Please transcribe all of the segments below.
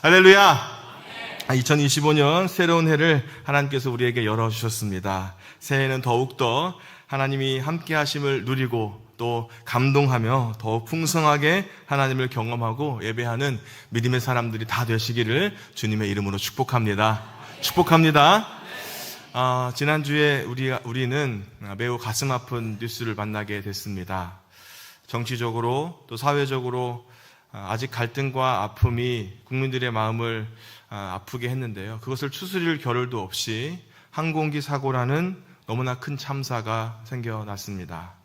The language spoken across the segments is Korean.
할렐루야! 2025년 새로운 해를 하나님께서 우리에게 열어주셨습니다. 새해에는 더욱더 하나님이 함께 하심을 누리고 또 감동하며 더욱 풍성하게 하나님을 경험하고 예배하는 믿음의 사람들이 다 되시기를 주님의 이름으로 축복합니다. 축복합니다. 지난주에 우리는 매우 가슴 아픈 뉴스를 만나게 됐습니다. 정치적으로 또 사회적으로 아직 갈등과 아픔이 국민들의 마음을 아프게 했는데요. 그것을 추스릴 겨를도 없이 항공기 사고라는 너무나 큰 참사가 생겨났습니다.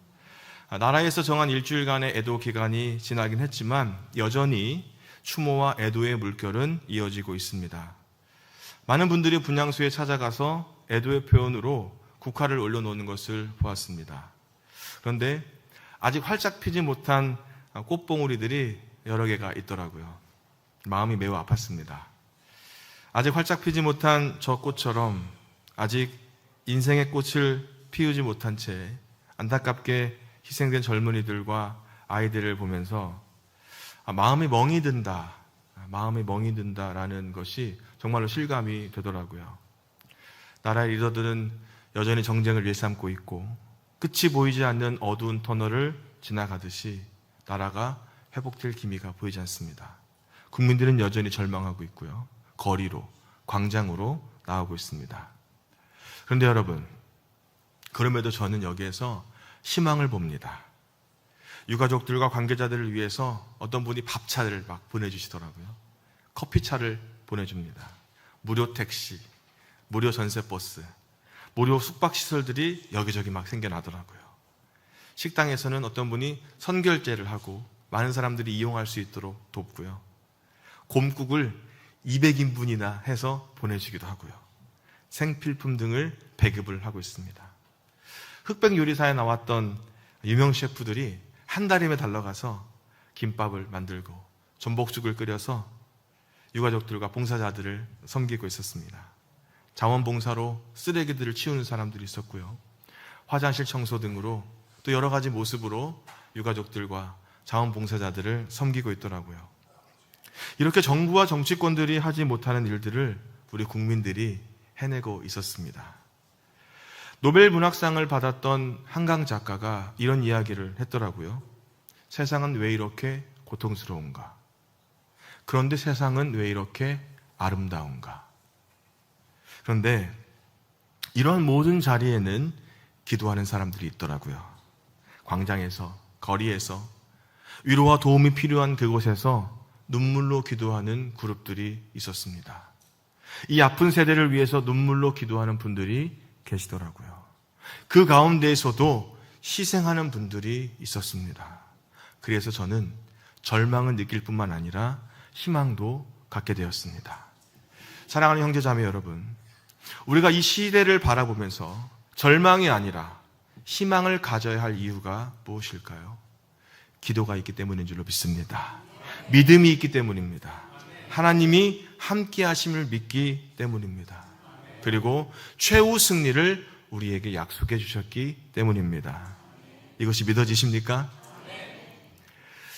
나라에서 정한 일주일간의 애도 기간이 지나긴 했지만 여전히 추모와 애도의 물결은 이어지고 있습니다. 많은 분들이 분향소에 찾아가서 애도의 표현으로 국화를 올려놓는 것을 보았습니다. 그런데 아직 활짝 피지 못한 꽃봉오리들이 여러 개가 있더라고요. 마음이 매우 아팠습니다. 아직 활짝 피지 못한 저 꽃처럼 아직 인생의 꽃을 피우지 못한 채 안타깝게 희생된 젊은이들과 아이들을 보면서 마음이 멍이 든다라는 것이 정말로 실감이 되더라고요. 나라의 리더들은 여전히 정쟁을 일삼고 있고 끝이 보이지 않는 어두운 터널을 지나가듯이 나라가 회복될 기미가 보이지 않습니다. 국민들은 여전히 절망하고 있고요. 거리로, 광장으로 나오고 있습니다. 그런데 여러분, 그럼에도 저는 여기에서 희망을 봅니다. 유가족들과 관계자들을 위해서 어떤 분이 밥차를 막 보내주시더라고요. 커피차를 보내줍니다. 무료 택시, 무료 전세버스, 무료 숙박시설들이 여기저기 막 생겨나더라고요. 식당에서는 어떤 분이 선결제를 하고 많은 사람들이 이용할 수 있도록 돕고요. 곰국을 200인분이나 해서 보내주기도 하고요. 생필품 등을 배급을 하고 있습니다. 흑백 요리사에 나왔던 유명 셰프들이 한 달이면 달려가서 김밥을 만들고 전복죽을 끓여서 유가족들과 봉사자들을 섬기고 있었습니다. 자원봉사로 쓰레기들을 치우는 사람들이 있었고요. 화장실 청소 등으로 또 여러 가지 모습으로 유가족들과 자원봉사자들을 섬기고 있더라고요. 이렇게 정부와 정치권들이 하지 못하는 일들을 우리 국민들이 해내고 있었습니다. 노벨 문학상을 받았던 한강 작가가 이런 이야기를 했더라고요. 세상은 왜 이렇게 고통스러운가? 그런데 세상은 왜 이렇게 아름다운가? 그런데 이런 모든 자리에는 기도하는 사람들이 있더라고요. 광장에서, 거리에서, 위로와 도움이 필요한 그곳에서 눈물로 기도하는 그룹들이 있었습니다. 이 아픈 세대를 위해서 눈물로 기도하는 분들이 계시더라고요. 그 가운데에서도 희생하는 분들이 있었습니다. 그래서 저는 절망을 느낄 뿐만 아니라 희망도 갖게 되었습니다. 사랑하는 형제자매 여러분, 우리가 이 시대를 바라보면서 절망이 아니라 희망을 가져야 할 이유가 무엇일까요? 기도가 있기 때문인 줄로 믿습니다. 믿음이 있기 때문입니다. 하나님이 함께 하심을 믿기 때문입니다. 그리고 최후 승리를 우리에게 약속해 주셨기 때문입니다. 이것이 믿어지십니까?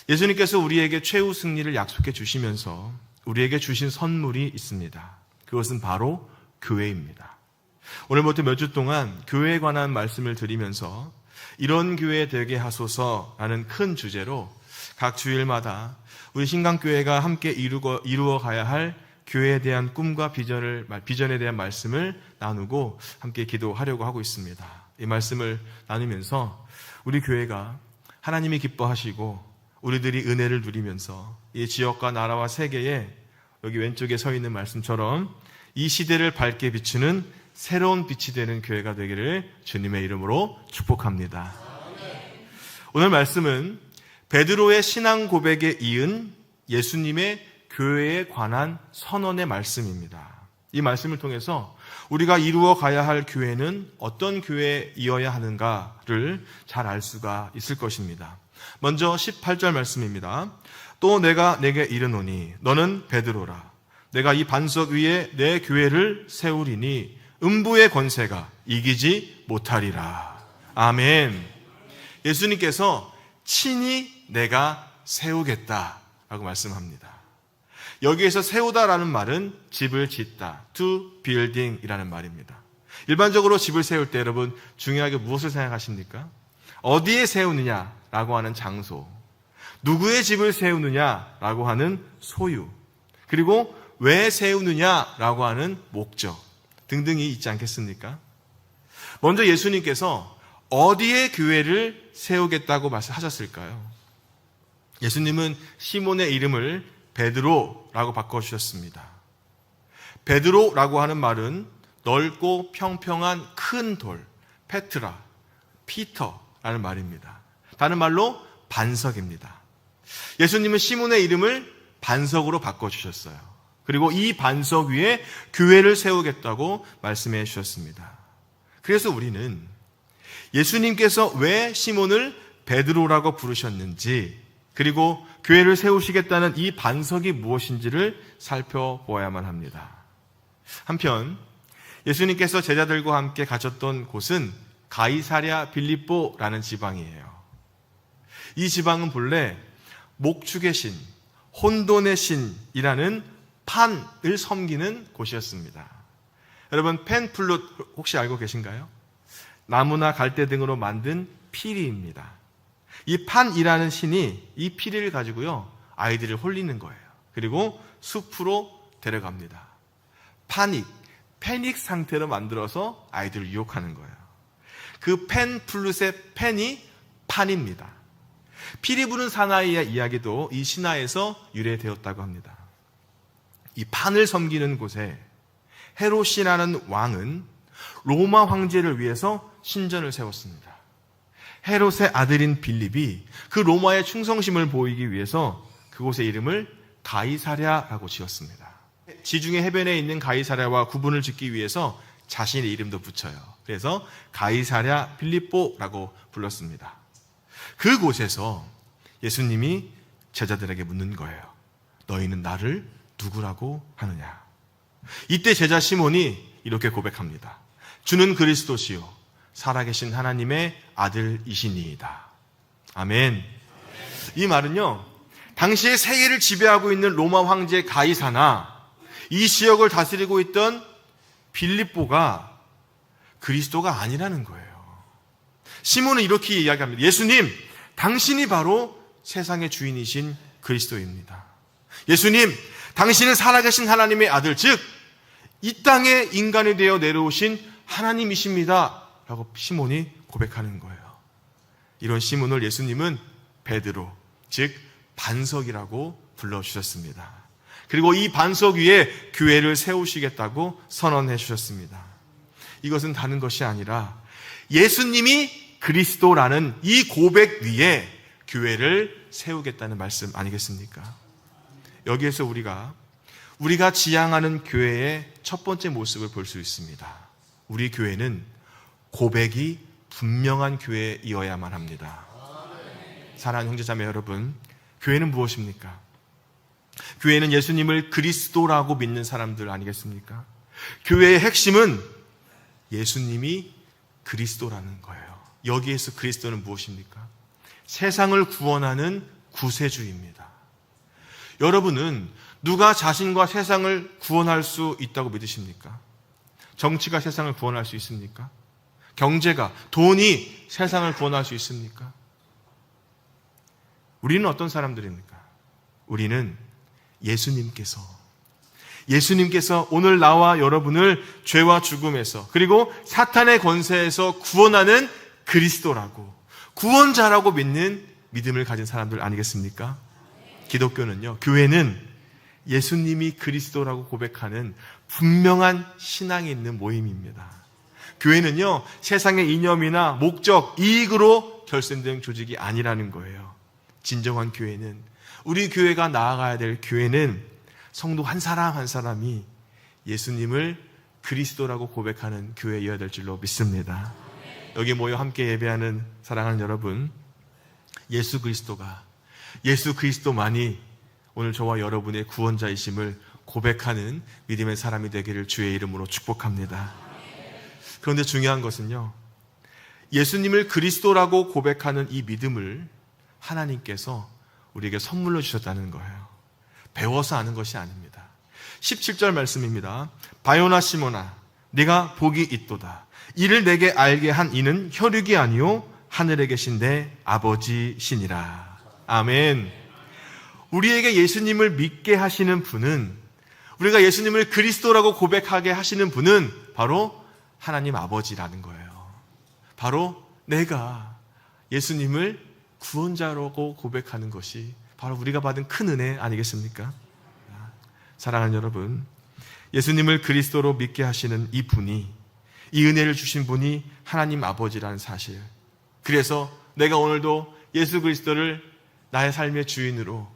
예수님께서 우리에게 최후 승리를 약속해 주시면서 우리에게 주신 선물이 있습니다. 그것은 바로 교회입니다. 오늘부터 몇 주 동안 교회에 관한 말씀을 드리면서 이런 교회 되게 하소서라는 큰 주제로 각 주일마다 우리 신강교회가 함께 이루어 가야 할 교회에 대한 꿈과 비전에 대한 말씀을 나누고 함께 기도하려고 하고 있습니다. 이 말씀을 나누면서 우리 교회가 하나님이 기뻐하시고 우리들이 은혜를 누리면서 이 지역과 나라와 세계에 여기 왼쪽에 서 있는 말씀처럼 이 시대를 밝게 비추는 새로운 빛이 되는 교회가 되기를 주님의 이름으로 축복합니다. 오늘 말씀은 베드로의 신앙 고백에 이은 예수님의 교회에 관한 선언의 말씀입니다. 이 말씀을 통해서 우리가 이루어 가야 할 교회는 어떤 교회이어야 하는가를 잘 알 수가 있을 것입니다. 먼저 18절 말씀입니다. 또 내가 내게 이르노니 너는 베드로라. 내가 이 반석 위에 내 교회를 세우리니 음부의 권세가 이기지 못하리라. 아멘. 예수님께서 친히 내가 세우겠다라고 말씀합니다. 여기에서 세우다라는 말은 집을 짓다, to building이라는 말입니다. 일반적으로 집을 세울 때 여러분 중요하게 무엇을 생각하십니까? 어디에 세우느냐라고 하는 장소, 누구의 집을 세우느냐라고 하는 소유, 그리고 왜 세우느냐라고 하는 목적 등등이 있지 않겠습니까? 먼저 예수님께서 어디에 교회를 세우겠다고 말씀하셨을까요? 예수님은 시몬의 이름을 베드로라고 바꿔주셨습니다. 베드로라고 하는 말은 넓고 평평한 큰 돌, 페트라, 피터라는 말입니다. 다른 말로 반석입니다. 예수님은 시몬의 이름을 반석으로 바꿔주셨어요. 그리고 이 반석 위에 교회를 세우겠다고 말씀해 주셨습니다. 그래서 우리는 예수님께서 왜 시몬을 베드로라고 부르셨는지, 그리고 교회를 세우시겠다는 이 반석이 무엇인지를 살펴보아야만 합니다. 한편 예수님께서 제자들과 함께 가셨던 곳은 가이사랴 빌립보라는 지방이에요. 이 지방은 본래 목축의 신, 혼돈의 신이라는 판을 섬기는 곳이었습니다. 여러분, 펜플룻 혹시 알고 계신가요? 나무나 갈대 등으로 만든 피리입니다. 이 판이라는 신이 이 피리를 가지고요, 아이들을 홀리는 거예요. 그리고 숲으로 데려갑니다. 패닉 상태로 만들어서 아이들을 유혹하는 거예요. 그 펜플룻의 펜이 판입니다. 피리 부는 사나이의 이야기도 이 신화에서 유래되었다고 합니다. 이 판을 섬기는 곳에 헤롯이라는 왕은 로마 황제를 위해서 신전을 세웠습니다. 헤롯의 아들인 빌립이 그 로마의 충성심을 보이기 위해서 그곳의 이름을 가이사랴라고 지었습니다. 지중해 해변에 있는 가이사랴와 구분을 짓기 위해서 자신의 이름도 붙여요. 그래서 가이사랴 빌립보라고 불렀습니다. 그곳에서 예수님이 제자들에게 묻는 거예요. 너희는 나를 누구라고 하느냐? 이때 제자 시몬이 이렇게 고백합니다. 주는 그리스도시요 살아계신 하나님의 아들이시니이다. 아멘. 이 말은요, 당시에 세계를 지배하고 있는 로마 황제 가이사나 이 지역을 다스리고 있던 빌립보가 그리스도가 아니라는 거예요. 시몬은 이렇게 이야기합니다. 예수님, 당신이 바로 세상의 주인이신 그리스도입니다. 예수님, 당신은 살아계신 하나님의 아들, 즉 이 땅에 인간이 되어 내려오신 하나님이십니다 라고 시몬이 고백하는 거예요. 이런 시몬을 예수님은 베드로, 즉 반석이라고 불러주셨습니다. 그리고 이 반석 위에 교회를 세우시겠다고 선언해 주셨습니다. 이것은 다른 것이 아니라 예수님이 그리스도라는 이 고백 위에 교회를 세우겠다는 말씀 아니겠습니까? 여기에서 우리가 지향하는 교회의 첫 번째 모습을 볼 수 있습니다. 우리 교회는 고백이 분명한 교회이어야만 합니다. 사랑하는 형제자매 여러분, 교회는 무엇입니까? 교회는 예수님을 그리스도라고 믿는 사람들 아니겠습니까? 교회의 핵심은 예수님이 그리스도라는 거예요. 여기에서 그리스도는 무엇입니까? 세상을 구원하는 구세주입니다. 여러분은 누가 자신과 세상을 구원할 수 있다고 믿으십니까? 정치가 세상을 구원할 수 있습니까? 경제가, 돈이 세상을 구원할 수 있습니까? 우리는 어떤 사람들입니까? 우리는 예수님께서 오늘 나와 여러분을 죄와 죽음에서 그리고 사탄의 권세에서 구원하는 그리스도라고, 구원자라고 믿는 믿음을 가진 사람들 아니겠습니까? 기독교는요, 교회는 예수님이 그리스도라고 고백하는 분명한 신앙이 있는 모임입니다. 교회는요, 세상의 이념이나 목적, 이익으로 결성된 조직이 아니라는 거예요. 진정한 교회는, 우리 교회가 나아가야 될 교회는 성도 한 사람 한 사람이 예수님을 그리스도라고 고백하는 교회여야 될 줄로 믿습니다. 여기 모여 함께 예배하는 사랑하는 여러분, 예수 그리스도만이 오늘 저와 여러분의 구원자이심을 고백하는 믿음의 사람이 되기를 주의 이름으로 축복합니다. 그런데 중요한 것은요, 예수님을 그리스도라고 고백하는 이 믿음을 하나님께서 우리에게 선물로 주셨다는 거예요. 배워서 아는 것이 아닙니다. 17절 말씀입니다. 바요나 시모나 네가 복이 있도다. 이를 내게 알게 한 이는 혈육이 아니요 하늘에 계신 내 아버지시니라. 아멘. 우리에게 예수님을 믿게 하시는 분은, 우리가 예수님을 그리스도라고 고백하게 하시는 분은 바로 하나님 아버지라는 거예요. 바로 내가 예수님을 구원자라고 고백하는 것이 바로 우리가 받은 큰 은혜 아니겠습니까? 사랑하는 여러분, 예수님을 그리스도로 믿게 하시는 이 분이, 이 은혜를 주신 분이 하나님 아버지라는 사실, 그래서 내가 오늘도 예수 그리스도를 나의 삶의 주인으로,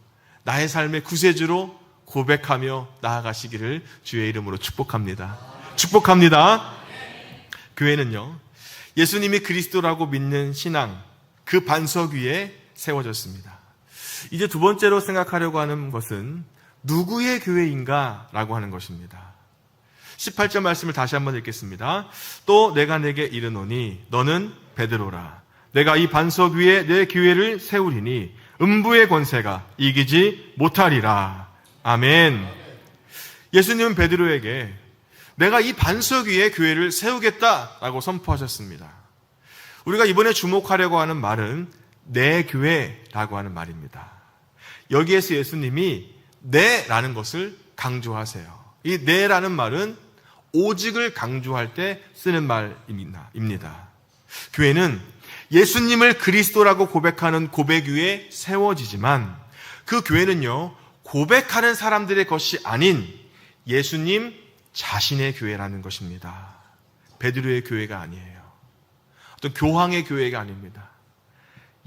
나의 삶의 구세주로 고백하며 나아가시기를 주의 이름으로 축복합니다. 축복합니다. 교회는요, 예수님이 그리스도라고 믿는 신앙, 그 반석 위에 세워졌습니다. 이제 두 번째로 생각하려고 하는 것은 누구의 교회인가 라고 하는 것입니다. 18절 말씀을 다시 한번 읽겠습니다. 또 내가 내게 이르노니 너는 베드로라. 내가 이 반석 위에 내 교회를 세우리니 음부의 권세가 이기지 못하리라. 아멘. 예수님은 베드로에게 내가 이 반석 위에 교회를 세우겠다라고 선포하셨습니다. 우리가 이번에 주목하려고 하는 말은 내 교회라고 하는 말입니다. 여기에서 예수님이 내라는 것을 강조하세요. 이 내라는 말은 오직을 강조할 때 쓰는 말입니다. 교회는 예수님을 그리스도라고 고백하는 고백 위에 세워지지만 그 교회는요, 고백하는 사람들의 것이 아닌 예수님 자신의 교회라는 것입니다. 베드로의 교회가 아니에요. 어떤 교황의 교회가 아닙니다.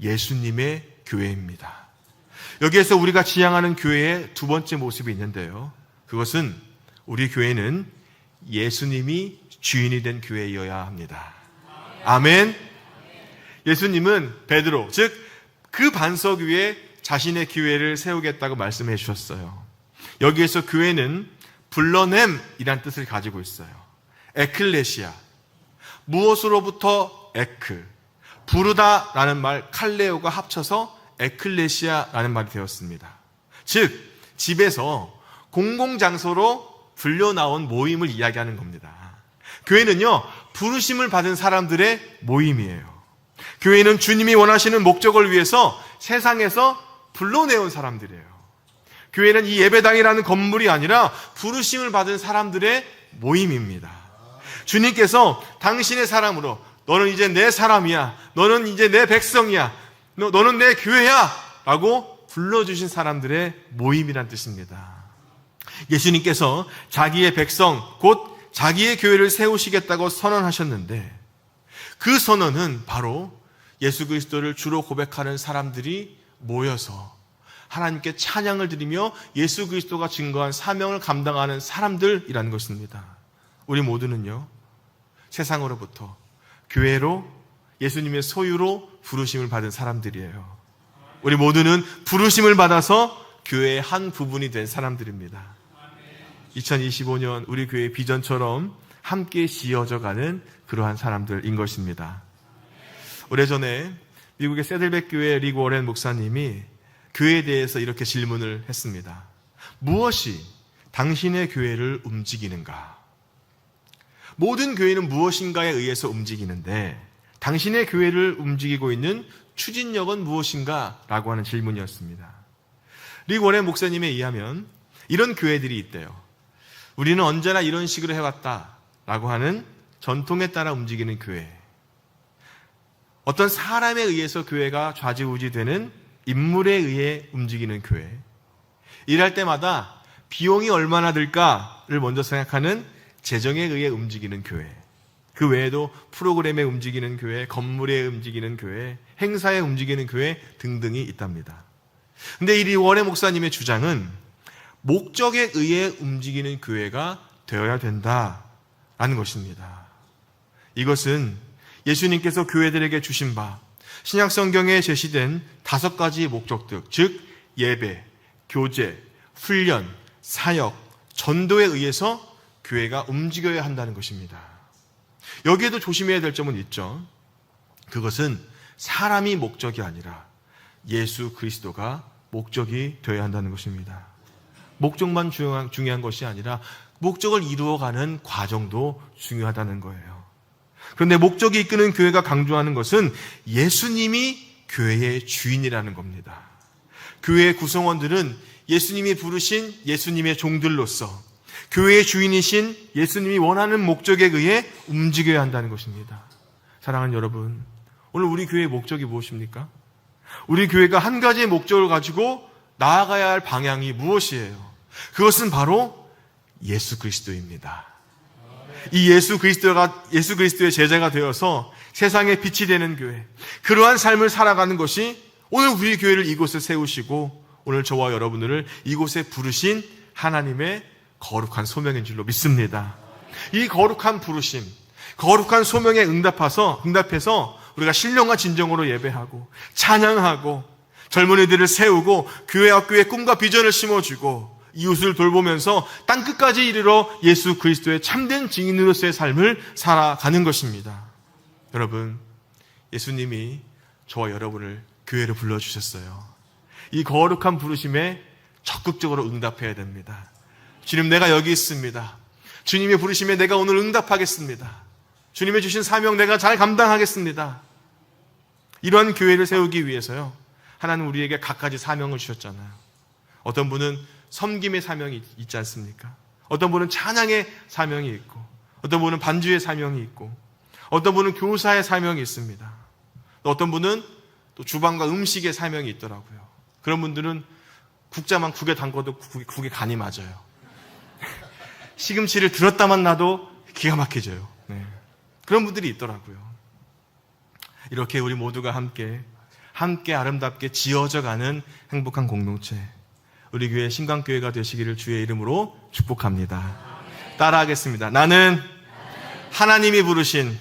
예수님의 교회입니다. 여기에서 우리가 지향하는 교회의 두 번째 모습이 있는데요. 그것은 우리 교회는 예수님이 주인이 된 교회여야 합니다. 아멘. 예수님은 베드로, 즉 그 반석 위에 자신의 교회를 세우겠다고 말씀해 주셨어요. 여기에서 교회는 불러냄이란 뜻을 가지고 있어요. 에클레시아, 무엇으로부터 에크, 부르다라는 말 칼레오가 합쳐서 에클레시아라는 말이 되었습니다. 즉 집에서 공공장소로 불려나온 모임을 이야기하는 겁니다. 교회는요, 부르심을 받은 사람들의 모임이에요. 교회는 주님이 원하시는 목적을 위해서 세상에서 불러내온 사람들이에요. 교회는 이 예배당이라는 건물이 아니라 부르심을 받은 사람들의 모임입니다. 주님께서 당신의 사람으로, 너는 이제 내 사람이야, 너는 이제 내 백성이야, 너는 내 교회야 라고 불러주신 사람들의 모임이란 뜻입니다. 예수님께서 자기의 백성, 곧 자기의 교회를 세우시겠다고 선언하셨는데 그 선언은 바로 예수 그리스도를 주로 고백하는 사람들이 모여서 하나님께 찬양을 드리며 예수 그리스도가 증거한 사명을 감당하는 사람들이라는 것입니다. 우리 모두는요, 세상으로부터 교회로, 예수님의 소유로 부르심을 받은 사람들이에요. 우리 모두는 부르심을 받아서 교회의 한 부분이 된 사람들입니다. 2025년 우리 교회의 비전처럼 함께 지어져가는 그러한 사람들인 것입니다. 오래전에 미국의 세들백 교회 릭 워렌 목사님이 교회에 대해서 이렇게 질문을 했습니다. 무엇이 당신의 교회를 움직이는가? 모든 교회는 무엇인가에 의해서 움직이는데 당신의 교회를 움직이고 있는 추진력은 무엇인가? 라고 하는 질문이었습니다. 릭 워렌 목사님에 의하면 이런 교회들이 있대요. 우리는 언제나 이런 식으로 해왔다 라고 하는 전통에 따라 움직이는 교회, 어떤 사람에 의해서 교회가 좌지우지되는 인물에 의해 움직이는 교회, 일할 때마다 비용이 얼마나 들까를 먼저 생각하는 재정에 의해 움직이는 교회, 그 외에도 프로그램에 움직이는 교회, 건물에 움직이는 교회, 행사에 움직이는 교회 등등이 있답니다. 근데 이 워렌 목사님의 주장은 목적에 의해 움직이는 교회가 되어야 된다라는 것입니다. 이것은 예수님께서 교회들에게 주신 바, 신약 성경에 제시된 5가지 목적들, 즉 예배, 교제, 훈련, 사역, 전도에 의해서 교회가 움직여야 한다는 것입니다. 여기에도 조심해야 될 점은 있죠. 그것은 사람이 목적이 아니라 예수 그리스도가 목적이 되어야 한다는 것입니다. 목적만 중요한 것이 아니라 목적을 이루어가는 과정도 중요하다는 거예요. 그런데 목적이 이끄는 교회가 강조하는 것은 예수님이 교회의 주인이라는 겁니다. 교회의 구성원들은 예수님이 부르신 예수님의 종들로서 교회의 주인이신 예수님이 원하는 목적에 의해 움직여야 한다는 것입니다. 사랑하는 여러분, 오늘 우리 교회의 목적이 무엇입니까? 우리 교회가 한 가지의 목적을 가지고 나아가야 할 방향이 무엇이에요? 그것은 바로 예수 그리스도입니다. 이 예수 그리스도의 제자가 되어서 세상에 빛이 되는 교회, 그러한 삶을 살아가는 것이 오늘 우리 교회를 이곳에 세우시고 오늘 저와 여러분들을 이곳에 부르신 하나님의 거룩한 소명인 줄로 믿습니다. 이 거룩한 부르심, 거룩한 소명에 응답해서 우리가 신령과 진정으로 예배하고 찬양하고 젊은이들을 세우고 교회 학교의 꿈과 비전을 심어주고 이웃을 돌보면서 땅끝까지 이르러 예수 그리스도의 참된 증인으로서의 삶을 살아가는 것입니다. 여러분, 예수님이 저와 여러분을 교회로 불러주셨어요. 이 거룩한 부르심에 적극적으로 응답해야 됩니다. 주님, 내가 여기 있습니다. 주님의 부르심에 내가 오늘 응답하겠습니다. 주님의 주신 사명 내가 잘 감당하겠습니다. 이러한 교회를 세우기 위해서요, 하나님 우리에게 각가지 사명을 주셨잖아요. 어떤 분은 섬김의 사명이 있지 않습니까? 어떤 분은 찬양의 사명이 있고, 어떤 분은 반주의 사명이 있고, 어떤 분은 교사의 사명이 있습니다. 또 어떤 분은 또 주방과 음식의 사명이 있더라고요. 그런 분들은 국자만 국에 담궈도 국에 간이 맞아요. 시금치를 들었다만 놔도 기가 막혀져요. 네. 그런 분들이 있더라고요. 이렇게 우리 모두가 함께 아름답게 지어져가는 행복한 공동체, 우리 교회 신강교회가 되시기를 주의 이름으로 축복합니다. 따라하겠습니다. 나는 하나님이 부르신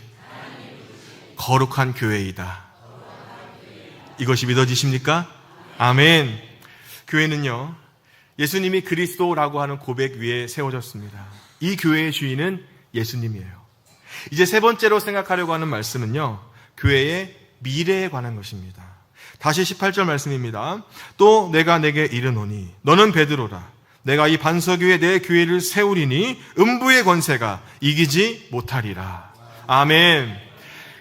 거룩한 교회이다. 이것이 믿어지십니까? 아멘. 교회는요, 예수님이 그리스도라고 하는 고백 위에 세워졌습니다. 이 교회의 주인은 예수님이에요. 이제 세 번째로 생각하려고 하는 말씀은요, 교회의 미래에 관한 것입니다. 다시 18절 말씀입니다. 또 내가 내게 이르노니 너는 베드로라. 내가 이 반석 위에 내 교회를 세우리니 음부의 권세가 이기지 못하리라. 아멘.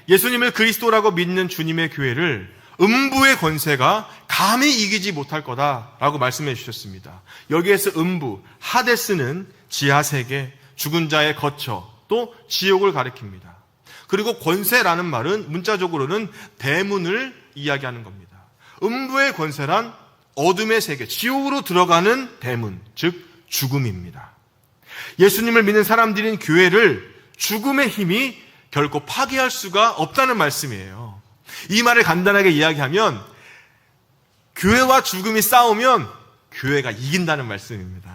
예수님을 그리스도라고 믿는 주님의 교회를 음부의 권세가 감히 이기지 못할 거다라고 말씀해 주셨습니다. 여기에서 음부, 하데스는 지하세계, 죽은 자의 거처, 또 지옥을 가리킵니다. 그리고 권세라는 말은 문자적으로는 대문을 이야기하는 겁니다. 음부의 권세란 어둠의 세계, 지옥으로 들어가는 대문, 즉 죽음입니다. 예수님을 믿는 사람들인 교회를 죽음의 힘이 결코 파괴할 수가 없다는 말씀이에요. 이 말을 간단하게 이야기하면 교회와 죽음이 싸우면 교회가 이긴다는 말씀입니다.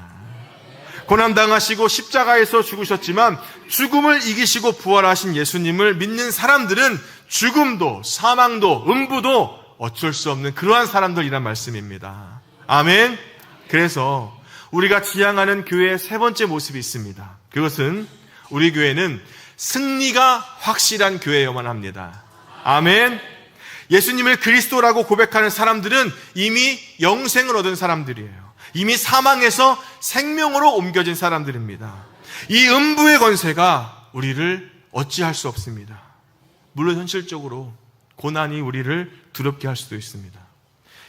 고난당하시고 십자가에서 죽으셨지만 죽음을 이기시고 부활하신 예수님을 믿는 사람들은 죽음도 사망도 음부도 어쩔 수 없는 그러한 사람들이란 말씀입니다. 아멘. 그래서 우리가 지향하는 교회의 세 번째 모습이 있습니다. 그것은 우리 교회는 승리가 확실한 교회여만 합니다. 아멘. 예수님을 그리스도라고 고백하는 사람들은 이미 영생을 얻은 사람들이에요. 이미 사망에서 생명으로 옮겨진 사람들입니다. 이 음부의 권세가 우리를 어찌할 수 없습니다. 물론 현실적으로 고난이 우리를 두렵게 할 수도 있습니다.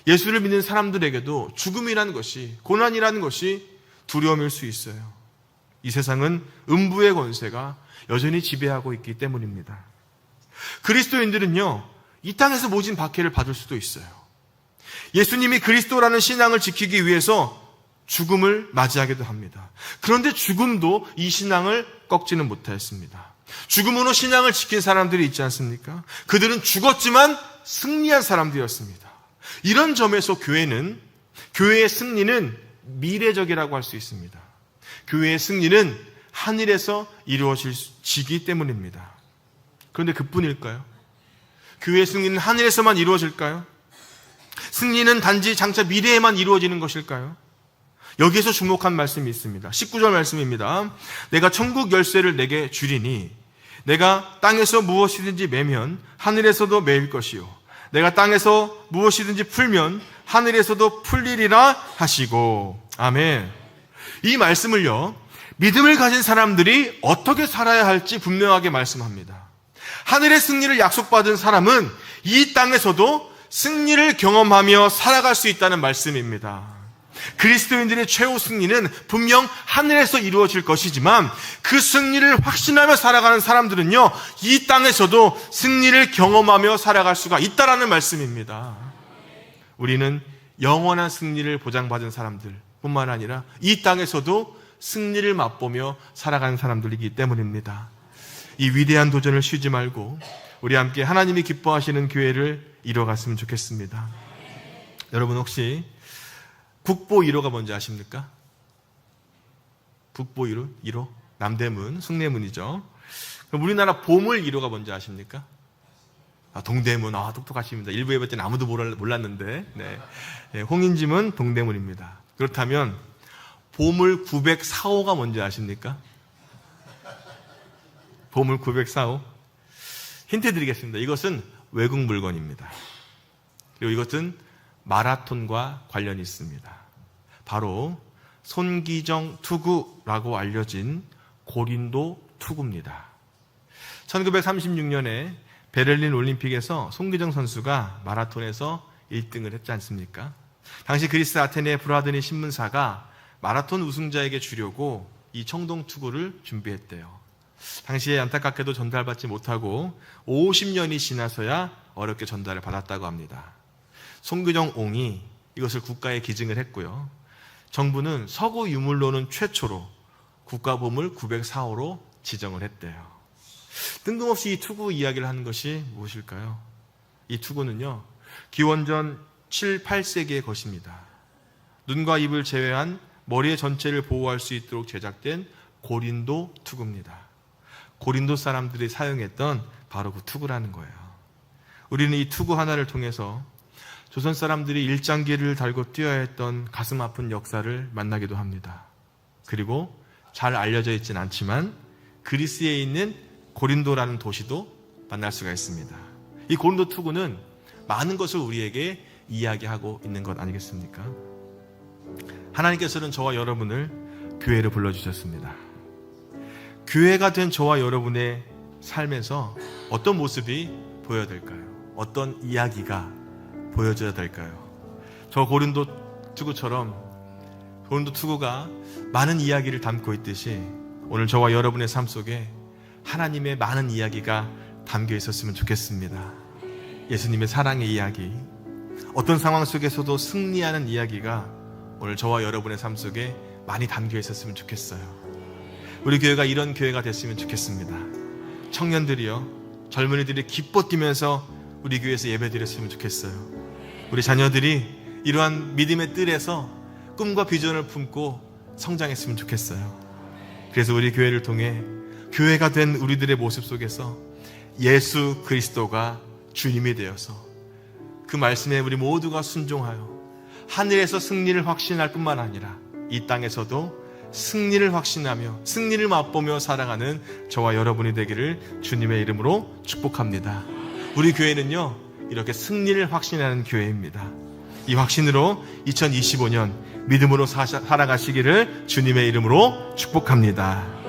예수를 믿는 사람들에게도 죽음이라는 것이, 고난이라는 것이 두려움일 수 있어요. 이 세상은 음부의 권세가 여전히 지배하고 있기 때문입니다. 그리스도인들은요, 이 땅에서 모진 박해를 받을 수도 있어요. 예수님이 그리스도라는 신앙을 지키기 위해서 죽음을 맞이하기도 합니다. 그런데 죽음도 이 신앙을 꺾지는 못하였습니다. 죽음으로 신앙을 지킨 사람들이 있지 않습니까? 그들은 죽었지만 승리한 사람들이었습니다. 이런 점에서 교회의 승리는 미래적이라고 할 수 있습니다. 교회의 승리는 하늘에서 이루어지기 때문입니다. 그런데 그뿐일까요? 교회의 승리는 하늘에서만 이루어질까요? 승리는 단지 장차 미래에만 이루어지는 것일까요? 여기에서 주목한 말씀이 있습니다. 19절 말씀입니다. 내가 천국 열쇠를 내게 주리니 내가 땅에서 무엇이든지 매면 하늘에서도 매일 것이요 내가 땅에서 무엇이든지 풀면 하늘에서도 풀리리라 하시고. 아멘. 이 말씀을요, 믿음을 가진 사람들이 어떻게 살아야 할지 분명하게 말씀합니다. 하늘의 승리를 약속받은 사람은 이 땅에서도 승리를 경험하며 살아갈 수 있다는 말씀입니다. 그리스도인들의 최후 승리는 분명 하늘에서 이루어질 것이지만 그 승리를 확신하며 살아가는 사람들은요, 이 땅에서도 승리를 경험하며 살아갈 수가 있다라는 말씀입니다. 우리는 영원한 승리를 보장받은 사람들 뿐만 아니라 이 땅에서도 승리를 맛보며 살아가는 사람들이기 때문입니다. 이 위대한 도전을 쉬지 말고 우리 함께 하나님이 기뻐하시는 교회를 이뤄갔으면 좋겠습니다. 여러분 혹시 국보 1호가 뭔지 아십니까? 국보 1호? 남대문, 숭례문이죠. 그럼 우리나라 보물 1호가 뭔지 아십니까? 동대문. 똑똑하십니다. 일부 예배 때는 아무도 몰랐는데. 네, 홍인짐은 동대문입니다. 그렇다면 보물 904호가 뭔지 아십니까? 보물 904호. 힌트 드리겠습니다. 이것은 외국 물건입니다. 그리고 이것은 마라톤과 관련이 있습니다. 바로 손기정 투구라고 알려진 고린도 투구입니다. 1936년에 베를린 올림픽에서 손기정 선수가 마라톤에서 1등을 했지 않습니까? 당시 그리스 아테네 브라드니 신문사가 마라톤 우승자에게 주려고 이 청동 투구를 준비했대요. 당시에 안타깝게도 전달받지 못하고 50년이 지나서야 어렵게 전달을 받았다고 합니다. 손기정 옹이 이것을 국가에 기증을 했고요. 정부는 서구 유물로는 최초로 국가보물 904호로 지정을 했대요. 뜬금없이 이 투구 이야기를 하는 것이 무엇일까요? 이 투구는요, 기원전 7, 8세기의 것입니다. 눈과 입을 제외한 머리의 전체를 보호할 수 있도록 제작된 고린도 투구입니다. 고린도 사람들이 사용했던 바로 그 투구라는 거예요. 우리는 이 투구 하나를 통해서 조선 사람들이 일장기를 달고 뛰어야 했던 가슴 아픈 역사를 만나기도 합니다. 그리고 잘 알려져 있진 않지만 그리스에 있는 고린도라는 도시도 만날 수가 있습니다. 이 고린도 투구는 많은 것을 우리에게 이야기하고 있는 것 아니겠습니까? 하나님께서는 저와 여러분을 교회로 불러주셨습니다. 교회가 된 저와 여러분의 삶에서 어떤 모습이 보여야 될까요? 어떤 이야기가 보여줘야 될까요? 저 고린도 투구처럼 고린도 투구가 많은 이야기를 담고 있듯이 오늘 저와 여러분의 삶 속에 하나님의 많은 이야기가 담겨 있었으면 좋겠습니다. 예수님의 사랑의 이야기, 어떤 상황 속에서도 승리하는 이야기가 오늘 저와 여러분의 삶 속에 많이 담겨 있었으면 좋겠어요. 우리 교회가 이런 교회가 됐으면 좋겠습니다. 청년들이요, 젊은이들이 기뻐 뛰면서 우리 교회에서 예배드렸으면 좋겠어요. 우리 자녀들이 이러한 믿음의 뜰에서 꿈과 비전을 품고 성장했으면 좋겠어요. 그래서 우리 교회를 통해 교회가 된 우리들의 모습 속에서 예수 그리스도가 주님이 되어서 그 말씀에 우리 모두가 순종하여 하늘에서 승리를 확신할 뿐만 아니라 이 땅에서도 승리를 확신하며 승리를 맛보며 살아가는 저와 여러분이 되기를 주님의 이름으로 축복합니다. 우리 교회는요, 이렇게 승리를 확신하는 교회입니다. 이 확신으로 2025년 믿음으로 살아가시기를 주님의 이름으로 축복합니다.